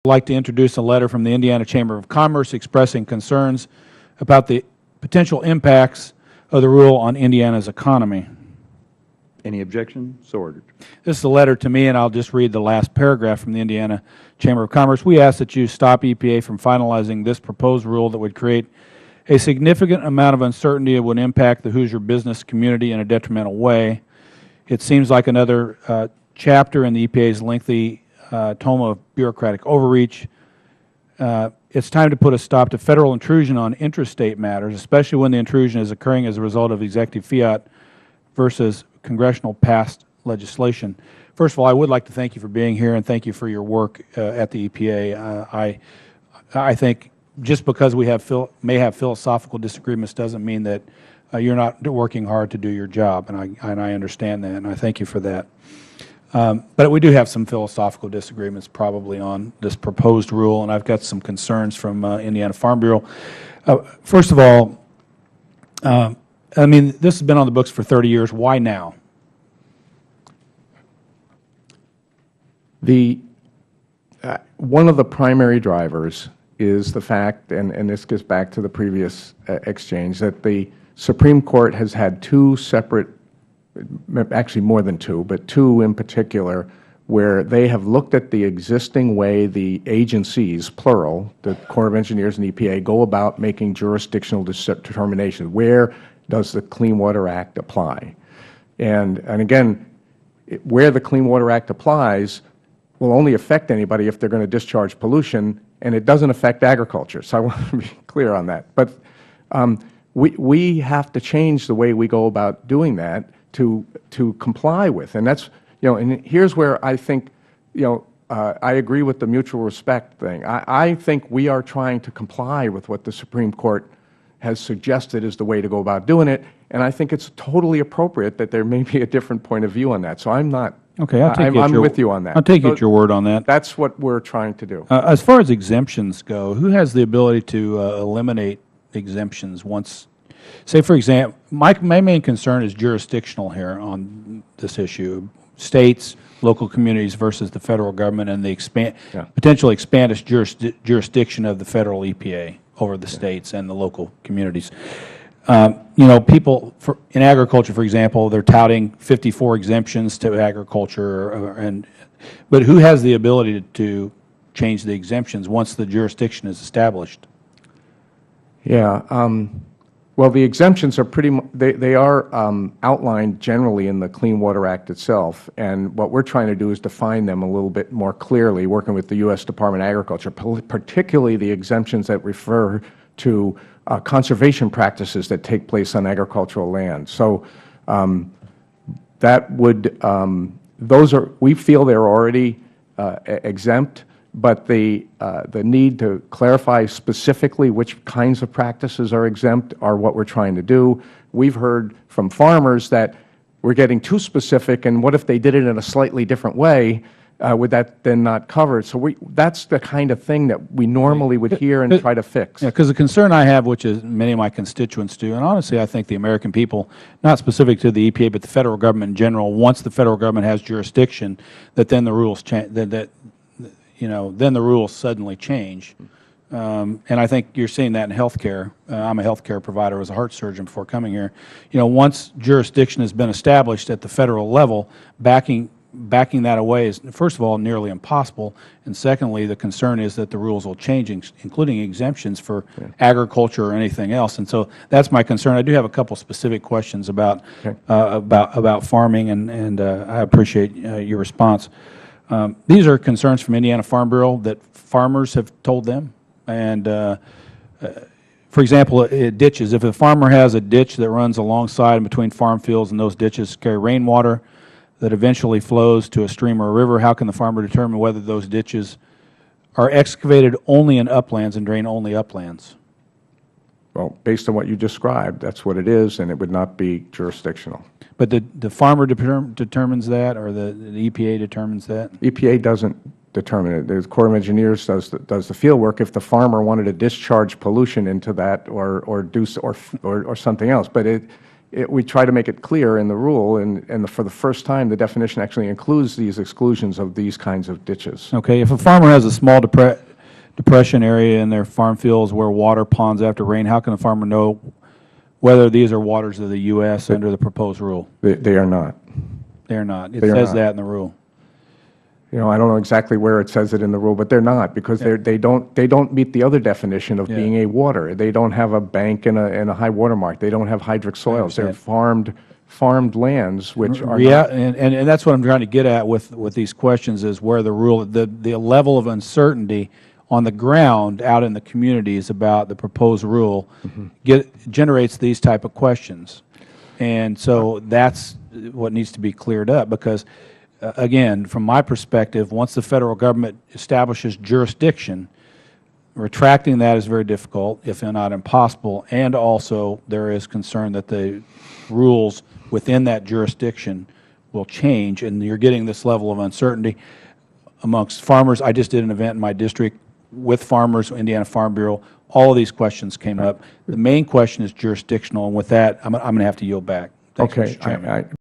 I'd like to introduce a letter from the Indiana Chamber of Commerce expressing concerns about the potential impacts of the rule on Indiana's economy. Any objection? So ordered. This is a letter to me, and I'll just read the last paragraph from the Indiana Chamber of Commerce. We ask that you stop EPA from finalizing this proposed rule that would create a significant amount of uncertainty and would impact the Hoosier business community in a detrimental way. It seems like another chapter in the EPA's lengthy tome of bureaucratic overreach. It's time to put a stop to Federal intrusion on intrastate matters, especially when the intrusion is occurring as a result of executive fiat versus Congressional passed legislation. First of all, I would like to thank you for being here and thank you for your work at the EPA. I think just because we may have philosophical disagreements doesn't mean that you're not working hard to do your job, and I understand that, and I thank you for that. But we do have some philosophical disagreements probably on this proposed rule, and I've got some concerns from Indiana Farm Bureau. First of all, I mean, this has been on the books for 30 years. Why now? One of the primary drivers is the fact, and this gets back to the previous exchange, that the Supreme Court has had two separate, actually more than two, but two in particular, where they have looked at the existing way the agencies, plural, the Corps of Engineers and EPA, go about making jurisdictional determinations. Where does the Clean Water Act apply? And again, where the Clean Water Act applies will only affect anybody if they're going to discharge pollution, and it doesn't affect agriculture. So I want to be clear on that. But we have to change the way we go about doing that to comply with. And that's, and here's where I think, I agree with the mutual respect thing. I think we are trying to comply with what the Supreme Court has suggested is the way to go about doing it, and I think it's totally appropriate that there may be a different point of view on that. So I'm not. Okay, I'm with you on that. I'll take you at your word on that. That's what we're trying to do. As far as exemptions go, who has the ability to eliminate exemptions once, say for example, my main concern is jurisdictional here on this issue. States, local communities versus the Federal Government and the potentially expanded jurisdiction of the Federal EPA over the States and the local communities. People in agriculture, for example, they're touting 54 exemptions to agriculture, but who has the ability to change the exemptions once the jurisdiction is established? Yeah. Well, the exemptions are they are outlined generally in the Clean Water Act itself, and what we're trying to do is define them a little bit more clearly, working with the U.S. Department of Agriculture, particularly the exemptions that refer to conservation practices that take place on agricultural land. So that would we feel they're already exempt. But the need to clarify specifically which kinds of practices are exempt are what we're trying to do. We've heard from farmers that we're getting too specific, and what if they did it in a slightly different way? Would that then not cover it? So that's the kind of thing that we normally would hear and try to fix. Yeah, because the concern I have, which is many of my constituents do, and honestly I think the American people, not specific to the EPA, but the Federal Government in general, once the Federal Government has jurisdiction, that then the rules change, then the rules suddenly change. And I think you're seeing that in healthcare. I'm a healthcare provider. I was a heart surgeon before coming here. Once jurisdiction has been established at the Federal level, backing that away is, first of all, nearly impossible, and secondly, the concern is that the rules will change, including exemptions for agriculture or anything else. And so that's my concern. I do have a couple specific questions about farming, and I appreciate your response. These are concerns from Indiana Farm Bureau that farmers have told them. And, for example, ditches. If a farmer has a ditch that runs alongside and between farm fields and those ditches carry rainwater that eventually flows to a stream or a river, how can the farmer determine whether those ditches are excavated only in uplands and drain only uplands? Well, based on what you described, that's what it is, and it would not be jurisdictional. But the farmer determines that, or the EPA determines that? EPA doesn't determine it. The Corps of Engineers does the field work if the farmer wanted to discharge pollution into that or something else. But we try to make it clear in the rule, and for the first time, the definition actually includes these exclusions of these kinds of ditches. Okay, if a farmer has a small depression area in their farm fields where water ponds after rain, how can the farmer know whether these are waters of the U.S. under the proposed rule? They are not. They are not. It They are says not. that in the rule. I don't know exactly where it says it in the rule, but they're not, because they don't meet the other definition of being a water. They don't have a bank and a high water mark. They don't have hydric soils. They're farmed lands, which are not. And that's what I'm trying to get at with these questions, is where the rule, the level of uncertainty on the ground out in the communities about the proposed rule generates these type of questions. And so that's what needs to be cleared up, because again, from my perspective, once the Federal Government establishes jurisdiction, retracting that is very difficult, if not impossible, and also there is concern that the rules within that jurisdiction will change, and you're getting this level of uncertainty amongst farmers. I just did an event in my district with farmers, Indiana Farm Bureau. All of these questions came up. The main question is jurisdictional, and with that, I'm going to have to yield back. Thanks, Mr. Chairman.